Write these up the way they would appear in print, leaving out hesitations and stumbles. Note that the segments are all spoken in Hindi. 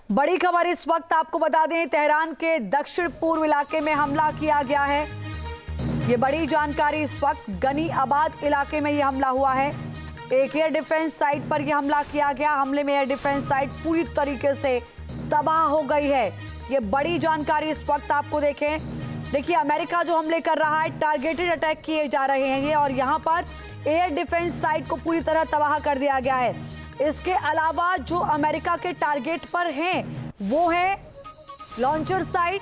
बड़ी खबर इस वक्त आपको बता दें, तेहरान के दक्षिण पूर्व इलाके में हमला किया गया है। ये बड़ी जानकारी इस वक्त गनी आबाद इलाके में ये हमला हुआ है। एक एयर डिफेंस साइट पर यह हमला किया गया। हमले में एयर डिफेंस साइट पूरी तरीके से तबाह हो गई है। ये बड़ी जानकारी इस वक्त आपको देखिए अमेरिका जो हमले कर रहा है, टारगेटेड अटैक किए जा रहे हैं ये, और यहाँ पर एयर डिफेंस साइट को पूरी तरह तबाह कर दिया गया है। इसके अलावा जो अमेरिका के टारगेट पर हैं वो है लॉन्चर साइट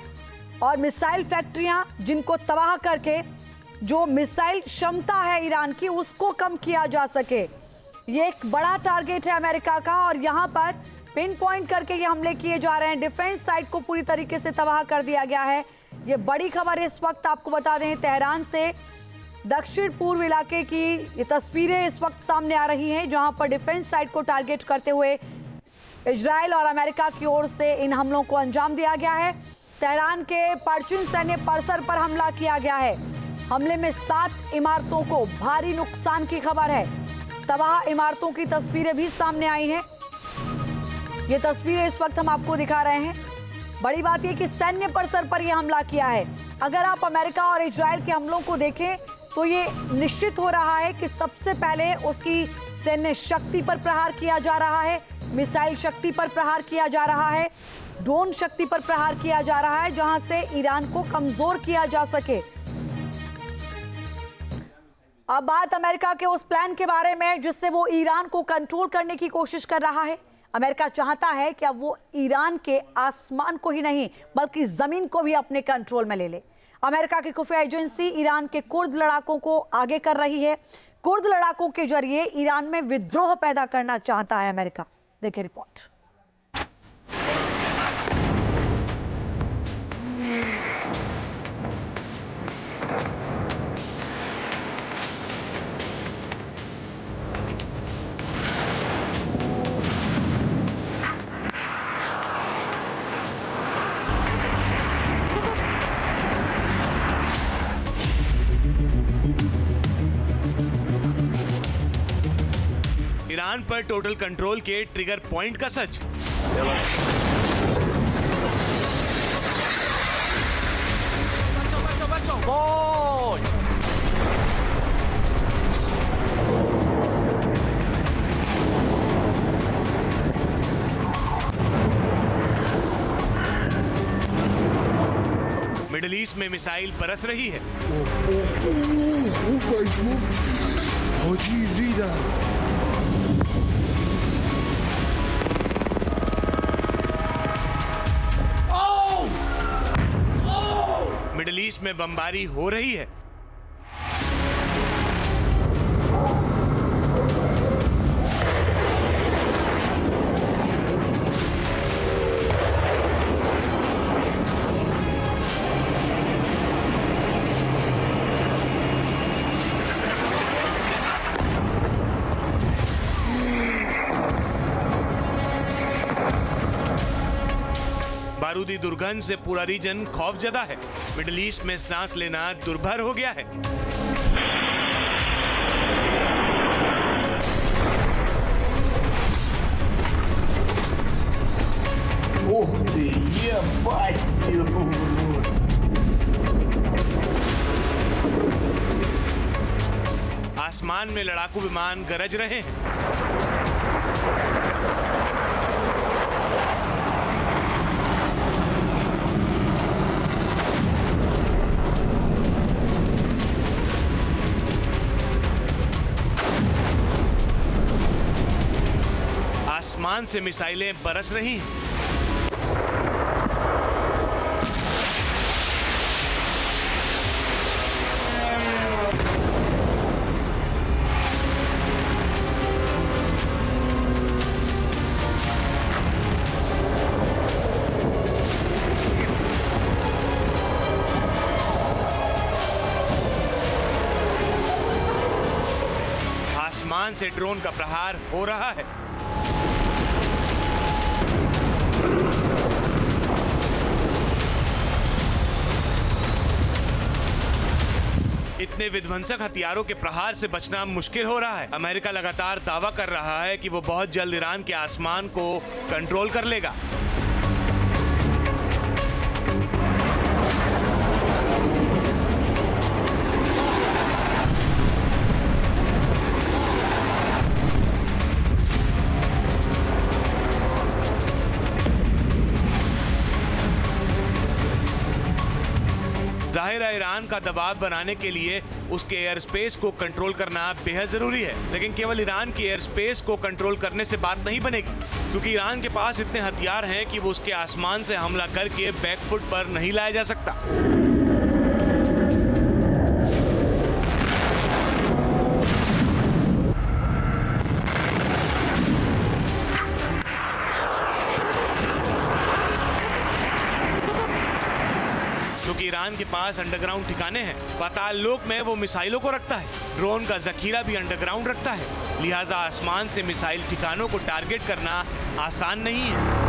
और मिसाइल फैक्ट्रियां, जिनको तबाह करके जो मिसाइल क्षमता है ईरान की उसको कम किया जा सके। ये एक बड़ा टारगेट है अमेरिका का और यहाँ पर पिन पॉइंट करके ये हमले किए जा रहे हैं। डिफेंस साइट को पूरी तरीके से तबाह कर दिया गया है। ये बड़ी खबर इस वक्त आपको बता दें, तेहरान से दक्षिण पूर्व इलाके की ये तस्वीरें इस वक्त सामने आ रही हैं, जहां पर डिफेंस साइट को टारगेट करते हुए इजराइल और अमेरिका की ओर से इन हमलों को अंजाम दिया गया है। तेहरान के परचून सैन्य परिसर पर हमला किया गया है। हमले में 7 इमारतों को भारी नुकसान की खबर है। तबाह इमारतों की तस्वीरें भी सामने आई हैं। ये तस्वीरें इस वक्त हम आपको दिखा रहे हैं। बड़ी बात यह कि सैन्य परिसर पर यह हमला किया है। अगर आप अमेरिका और इजराइल के हमलों को देखें तो ये निश्चित हो रहा है कि सबसे पहले उसकी सैन्य शक्ति पर प्रहार किया जा रहा है, मिसाइल शक्ति पर प्रहार किया जा रहा है, ड्रोन शक्ति पर प्रहार किया जा रहा है, जहां से ईरान को कमजोर किया जा सके। अब बात अमेरिका के उस प्लान के बारे में जिससे वो ईरान को कंट्रोल करने की कोशिश कर रहा है। अमेरिका चाहता है कि अब वो ईरान के आसमान को ही नहीं बल्कि जमीन को भी अपने कंट्रोल में ले ले। अमेरिका की खुफिया एजेंसी ईरान के कुर्द लड़ाकों को आगे कर रही है। कुर्द लड़ाकों के जरिए ईरान में विद्रोह पैदा करना चाहता है अमेरिका। देखिए रिपोर्ट। ईरान पर टोटल कंट्रोल के ट्रिगर पॉइंट का सच। मिडिल ईस्ट में मिसाइल बरस रही है। मिडिल ईस्ट में बमबारी हो रही है। बारूदी दुर्गंध से पूरा रीजन खौफजदा है। मिडिल ईस्ट में सांस लेना दुर्भर हो गया है। आसमान में लड़ाकू विमान गरज रहे हैं। आसमान से मिसाइलें बरस रही हैं। आसमान से ड्रोन का प्रहार हो रहा है। इतने विध्वंसक हथियारों के प्रहार से बचना मुश्किल हो रहा है। अमेरिका लगातार दावा कर रहा है कि वो बहुत जल्द ईरान के आसमान को कंट्रोल कर लेगा। जाहिर है ईरान का दबाव बनाने के लिए उसके एयर स्पेस को कंट्रोल करना बेहद जरूरी है, लेकिन केवल ईरान की एयर स्पेस को कंट्रोल करने से बात नहीं बनेगी, क्योंकि ईरान के पास इतने हथियार हैं कि वो उसके आसमान से हमला करके बैकफुट पर नहीं लाया जा सकता। क्योंकि ईरान के पास अंडरग्राउंड ठिकाने हैं, पाताल लोक में वो मिसाइलों को रखता है, ड्रोन का जखीरा भी अंडरग्राउंड रखता है, लिहाजा आसमान से मिसाइल ठिकानों को टारगेट करना आसान नहीं है।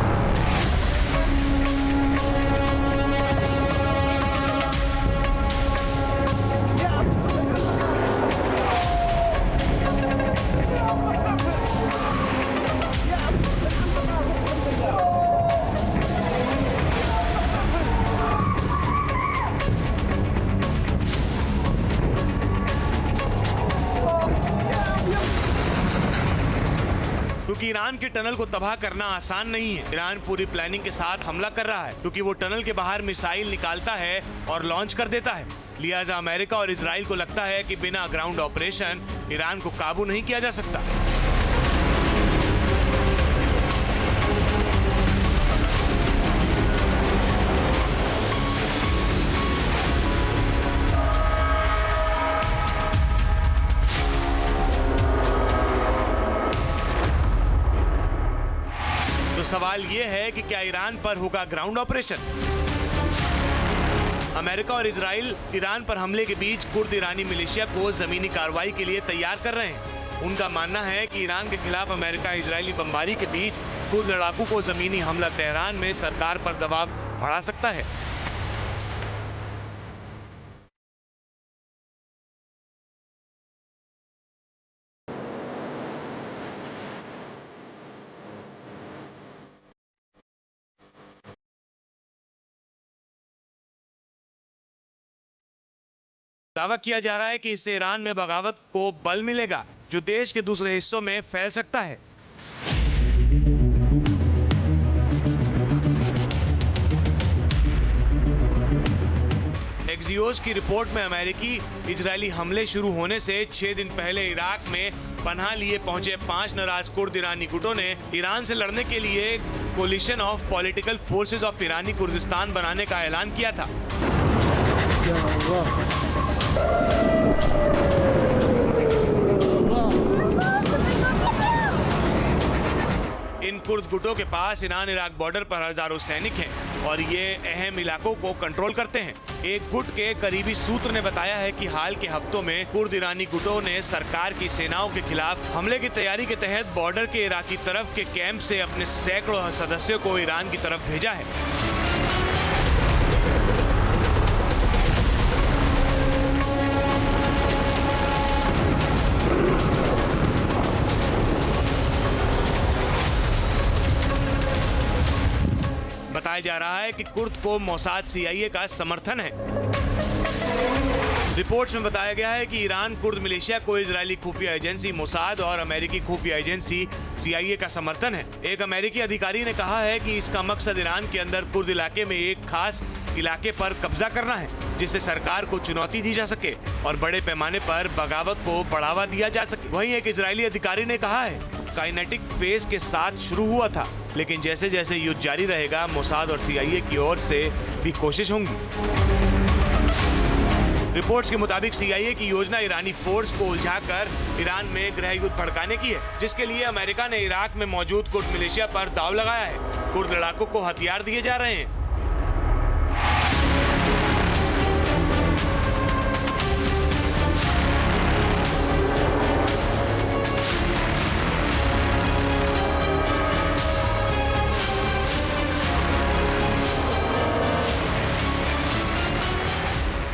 क्योंकि ईरान के टनल को तबाह करना आसान नहीं है। ईरान पूरी प्लानिंग के साथ हमला कर रहा है, क्योंकि वो टनल के बाहर मिसाइल निकालता है और लॉन्च कर देता है। लिहाजा अमेरिका और इजराइल को लगता है कि बिना ग्राउंड ऑपरेशन ईरान को काबू नहीं किया जा सकता। तो सवाल ये है कि क्या ईरान पर होगा ग्राउंड ऑपरेशन? अमेरिका और इजराइल ईरान पर हमले के बीच कुर्द ईरानी मिलिशिया को जमीनी कार्रवाई के लिए तैयार कर रहे हैं। उनका मानना है कि ईरान के खिलाफ अमेरिका इजरायली बमबारी के बीच कुर्द लड़ाकू को जमीनी हमला तेहरान में सरकार पर दबाव बढ़ा सकता है। दावा किया जा रहा है कि इससे ईरान में बगावत को बल मिलेगा, जो देश के दूसरे हिस्सों में फैल सकता है। एक्सियोस की रिपोर्ट में अमेरिकी इजरायली हमले शुरू होने से 6 दिन पहले इराक में पनाह लिए पहुंचे 5 नाराज कुर्द ईरानी गुटों ने ईरान से लड़ने के लिए collision of political forces of Irani Kurdistan बनाने का ऐलान किया था। इन कुर्द गुटों के पास ईरान इराक बॉर्डर पर हजारों सैनिक हैं और ये अहम इलाकों को कंट्रोल करते हैं। एक गुट के करीबी सूत्र ने बताया है कि हाल के हफ्तों में कुर्द ईरानी गुटों ने सरकार की सेनाओं के खिलाफ हमले की तैयारी के तहत बॉर्डर के इराकी तरफ के कैंप से अपने सैकड़ों सदस्यों को ईरान की तरफ भेजा है। बताया जा रहा है कि कुर्द को मोसाद CIA का समर्थन है। रिपोर्ट्स में बताया गया है कि ईरान कुर्द मिलिशिया को इजरायली खुफिया एजेंसी मोसाद और अमेरिकी खुफिया एजेंसी CIA का समर्थन है। एक अमेरिकी अधिकारी ने कहा है कि इसका मकसद ईरान के अंदर कुर्द इलाके में एक खास इलाके पर कब्जा करना है, जिससे सरकार को चुनौती दी जा सके और बड़े पैमाने पर बगावत को बढ़ावा दिया जा सके। वहीं एक इजरायली अधिकारी ने कहा है, काइनेटिक फेज के साथ शुरू हुआ था, लेकिन जैसे जैसे युद्ध जारी रहेगा मोसाद और CIA की ओर से भी कोशिश होंगी। रिपोर्ट्स के मुताबिक CIA की योजना ईरानी फोर्स को उलझाकर ईरान में गृह युद्ध भड़काने की है, जिसके लिए अमेरिका ने इराक में मौजूद कुर्द मिलिशिया पर दांव लगाया है। कुर्द लड़ाकों को हथियार दिए जा रहे हैं।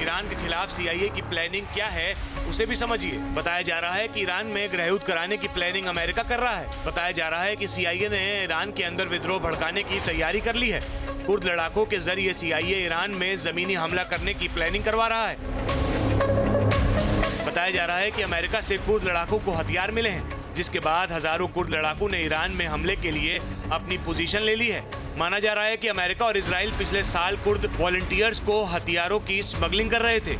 ईरान के खिलाफ CIA की प्लानिंग क्या है उसे भी समझिए। बताया जा रहा है कि ईरान में गृह युद्ध कराने की प्लानिंग अमेरिका कर रहा है। बताया जा रहा है कि CIA ने ईरान के अंदर विद्रोह भड़काने की तैयारी कर ली है। कुर्द लड़ाकों के जरिए CIA ईरान में जमीनी हमला करने की प्लानिंग करवा रहा है। बताया जा रहा है कि अमेरिका से कुर्द लड़ाकों को हथियार मिले हैं जिसके बाद हजारों कुर्द लड़ाकू ने ईरान में हमले के लिए अपनी पोजीशन ले ली है। माना जा रहा है कि अमेरिका और इजराइल पिछले साल कुर्द वॉलंटियर्स को हथियारों की स्मगलिंग कर रहे थे।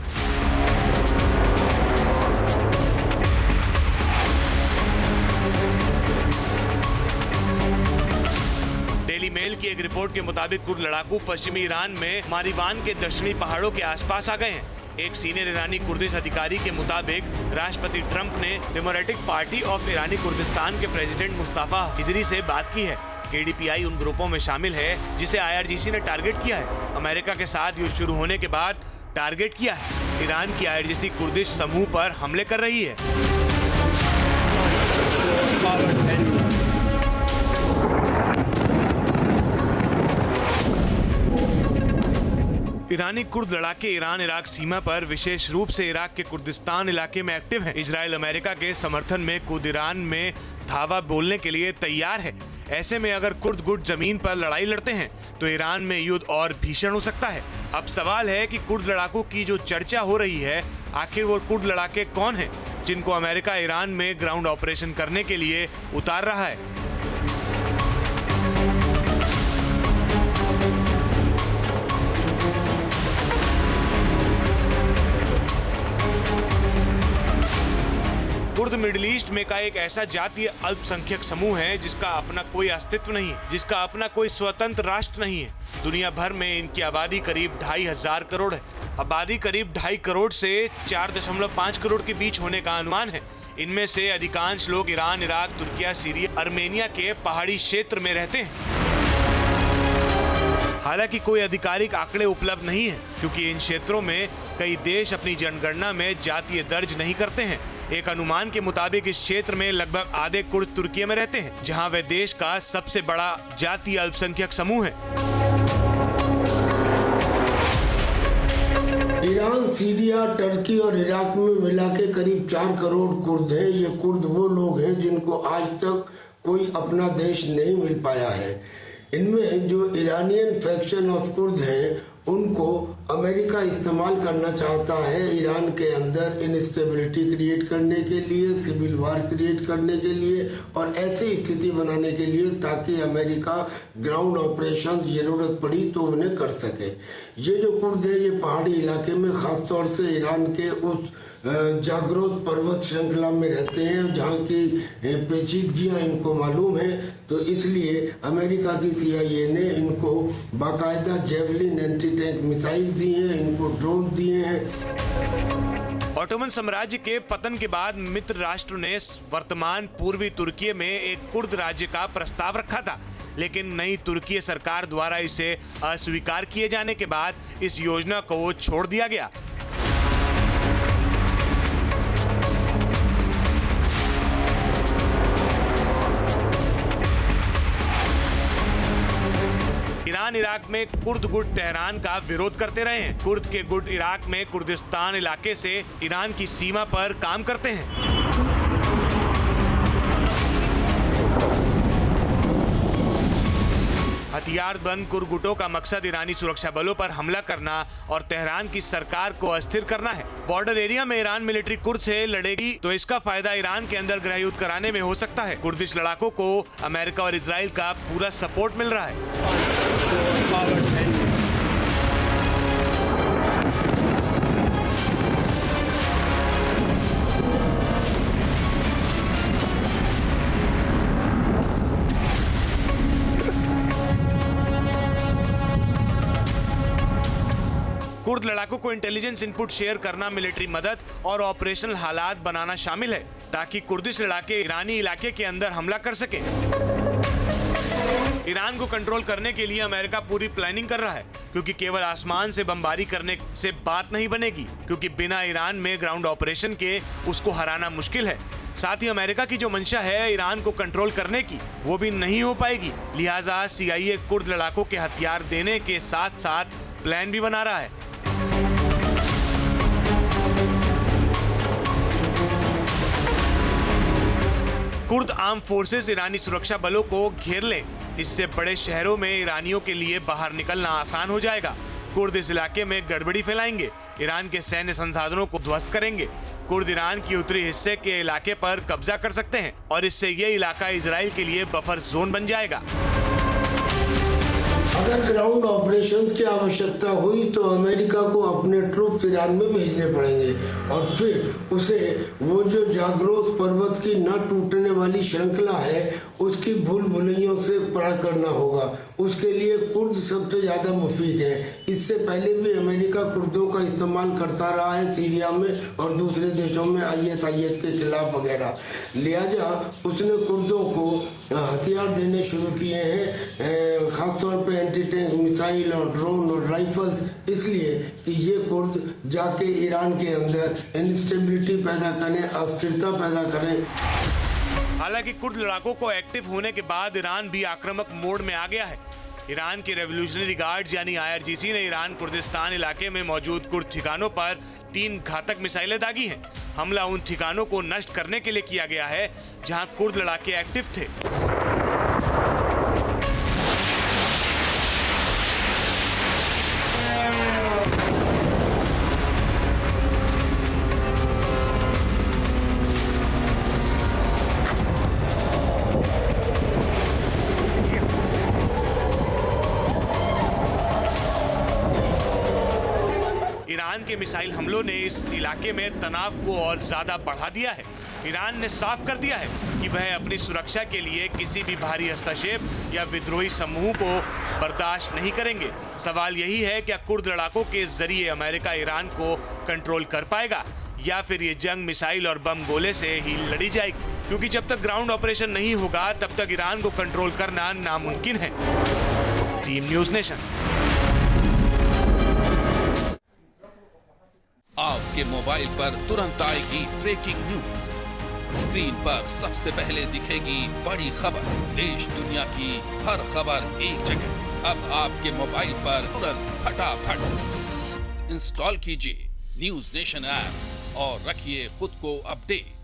डेली मेल की एक रिपोर्ट के मुताबिक कुर्द लड़ाकू पश्चिमी ईरान में मारीवान के दक्षिणी पहाड़ों के आसपास आ गए हैं। एक सीनियर ईरानी कुर्दिश अधिकारी के मुताबिक राष्ट्रपति ट्रंप ने democratic party of Irani Kurdistan के प्रेसिडेंट मुस्तफा हिजरी से बात की है। KDPI उन ग्रुपों में शामिल है जिसे IRGC ने टारगेट किया है। अमेरिका के साथ युद्ध शुरू होने के बाद टारगेट किया है। ईरान की IRGC कुर्दिश समूह पर हमले कर रही है। ईरानी कुर्द लड़ाके ईरान इराक सीमा पर विशेष रूप से इराक के कुर्दिस्तान इलाके में एक्टिव हैं। इजराइल अमेरिका के समर्थन में खुद ईरान में धावा बोलने के लिए तैयार है। ऐसे में अगर कुर्द गुट जमीन पर लड़ाई लड़ते हैं तो ईरान में युद्ध और भीषण हो सकता है। अब सवाल है कि कुर्द लड़ाकों की जो चर्चा हो रही है, आखिर वो कुर्द लड़ाके कौन हैं जिनको अमेरिका ईरान में ग्राउंड ऑपरेशन करने के लिए उतार रहा है। कुर्द मिडिल ईस्ट में का एक ऐसा जातीय अल्पसंख्यक समूह है जिसका अपना कोई अस्तित्व नहीं है, जिसका अपना कोई स्वतंत्र राष्ट्र नहीं है। दुनिया भर में इनकी आबादी करीब 2,500 करोड़ है। आबादी करीब 2.5 करोड़ से 4.5 करोड़ के बीच होने का अनुमान है। इनमें से अधिकांश लोग Iran, Iraq, Türkiye, Syria, Armenia के पहाड़ी क्षेत्र में रहते हैं। हालांकि कोई आधिकारिक आंकड़े उपलब्ध नहीं है क्योंकि इन क्षेत्रों में कई देश अपनी जनगणना में जातीय दर्ज नहीं करते हैं। एक अनुमान के मुताबिक इस क्षेत्र में लगभग आधे कुर्द तुर्की में रहते हैं, जहां वे देश का सबसे बड़ा जातीय अल्पसंख्यक समूह है। ईरान, सीरिया, टर्की और इराक में मिला के करीब 4 करोड़ कुर्द हैं। ये कुर्द वो लोग हैं जिनको आज तक कोई अपना देश नहीं मिल पाया है। इनमें जो ईरानियन फैक्शन ऑफ कुर्द हैं उनको अमेरिका इस्तेमाल करना चाहता है ईरान के अंदर इनस्टेबिलिटी क्रिएट करने के लिए, सिविल वार क्रिएट करने के लिए और ऐसी स्थिति बनाने के लिए ताकि अमेरिका ग्राउंड ऑपरेशन जरूरत पड़ी तो उन्हें कर सके। ये जो कुर्द है ये पहाड़ी इलाके में खासतौर से ईरान के उस जागरोत पर्वत श्रृंखला में रहते हैं जहाँ की पेचीदगियाँ इनको मालूम है। तो इसलिए अमेरिका की CIA ने इनको बाकायदा जेवलिन एंटी टैंक मिसाइल दिए हैं, इनको ड्रोन दिए हैं। ऑटोमन साम्राज्य के पतन के बाद मित्र राष्ट्र ने वर्तमान पूर्वी तुर्की में एक कुर्द राज्य का प्रस्ताव रखा था, लेकिन नई तुर्की सरकार द्वारा इसे अस्वीकार किए जाने के बाद इस योजना को छोड़ दिया गया। ईरान इराक में कुर्द गुट तेहरान का विरोध करते रहे हैं। कुर्द के गुट इराक में कुर्दिस्तान इलाके से ईरान की सीमा पर काम करते हैं। हथियारबंद कुर्द गुटों का मकसद ईरानी सुरक्षा बलों पर हमला करना और तेहरान की सरकार को अस्थिर करना है। बॉर्डर एरिया में ईरान मिलिट्री कुर्द से लड़ेगी तो इसका फायदा ईरान के अंदर गृह युद्ध कराने में हो सकता है। कुर्दिश लड़ाकों को अमेरिका और इजराइल का पूरा सपोर्ट मिल रहा है। कुर्द लड़ाकों को इंटेलिजेंस इनपुट शेयर करना, मिलिट्री मदद और ऑपरेशनल हालात बनाना शामिल है ताकि कुर्दिश लड़ाके ईरानी इलाके के अंदर हमला कर सके। ईरान को कंट्रोल करने के लिए अमेरिका पूरी प्लानिंग कर रहा है क्योंकि केवल आसमान से बमबारी करने से बात नहीं बनेगी, क्योंकि बिना ईरान में ग्राउंड ऑपरेशन के उसको हराना मुश्किल है। साथ ही अमेरिका की जो मंशा है ईरान को कंट्रोल करने की, वो भी नहीं हो पाएगी। लिहाजा CIA कुर्द लड़ाकों के हथियार देने के साथ साथ प्लान भी बना रहा है। कुर्द आर्म फोर्सेस ईरानी सुरक्षा बलों को घेर लें, इससे बड़े शहरों में ईरानियों के लिए बाहर निकलना आसान हो जाएगा। कुर्द इस इलाके में गड़बड़ी फैलाएंगे, ईरान के सैन्य संसाधनों को ध्वस्त करेंगे। कुर्द ईरान की उत्तरी हिस्से के इलाके पर कब्जा कर सकते हैं और इससे ये इलाका इजराइल के लिए बफर जोन बन जाएगा। अगर ग्राउंड ऑपरेशन की आवश्यकता हुई तो अमेरिका को अपने ट्रूप्स ईरान में भेजने पड़ेंगे और फिर उसे वो जो जाग्रोस पर्वत की न टूटने वाली श्रृंखला है उसकी भूल भुलैयों से पार करना होगा। उसके लिए कुर्द सबसे ज्यादा मुफीद है। इससे पहले भी अमेरिका कुर्दों का इस्तेमाल करता रहा है सीरिया में और दूसरे देशों में ISIS के खिलाफ वगैरह। लिहाजा उसने कुर्दों को हथियार देने शुरू किए हैं, खासतौर पे एंटी टैंक मिसाइल और ड्रोन और राइफल्स, इसलिए कि ये कुर्द जाके ईरान के अंदर इंस्टेबिलिटी पैदा करें, अस्थिरता पैदा करें। हालांकि कुर्द लड़ाकों को एक्टिव होने के बाद ईरान भी आक्रामक मोड में आ गया है। ईरान के रेवोल्यूशनरी गार्ड्स यानी IRGC ने ईरान कुर्दिस्तान इलाके में मौजूद कुर्द ठिकानों पर 3 घातक मिसाइलें दागी हैं। हमला उन ठिकानों को नष्ट करने के लिए किया गया है जहां कुर्द लड़ाके एक्टिव थे। ईरान के मिसाइल हमलों ने इस इलाके में तनाव को और ज्यादा बढ़ा दिया है। ईरान ने साफ कर दिया है कि वह अपनी सुरक्षा के लिए किसी भी भारी हस्तक्षेप या विद्रोही समूह को बर्दाश्त नहीं करेंगे। सवाल यही है, क्या कुर्द लड़ाकों के जरिए अमेरिका ईरान को कंट्रोल कर पाएगा या फिर ये जंग मिसाइल और बम गोले से ही लड़ी जाएगी? क्योंकि जब तक ग्राउंड ऑपरेशन नहीं होगा तब तक ईरान को कंट्रोल करना नामुमकिन है। Team news nation. आपके मोबाइल पर तुरंत आएगी ब्रेकिंग न्यूज। स्क्रीन पर सबसे पहले दिखेगी बड़ी खबर। देश दुनिया की हर खबर एक जगह। अब आपके मोबाइल पर तुरंत फटाफट इंस्टॉल कीजिए न्यूज़ नेशन ऐप और रखिए खुद को अपडेट।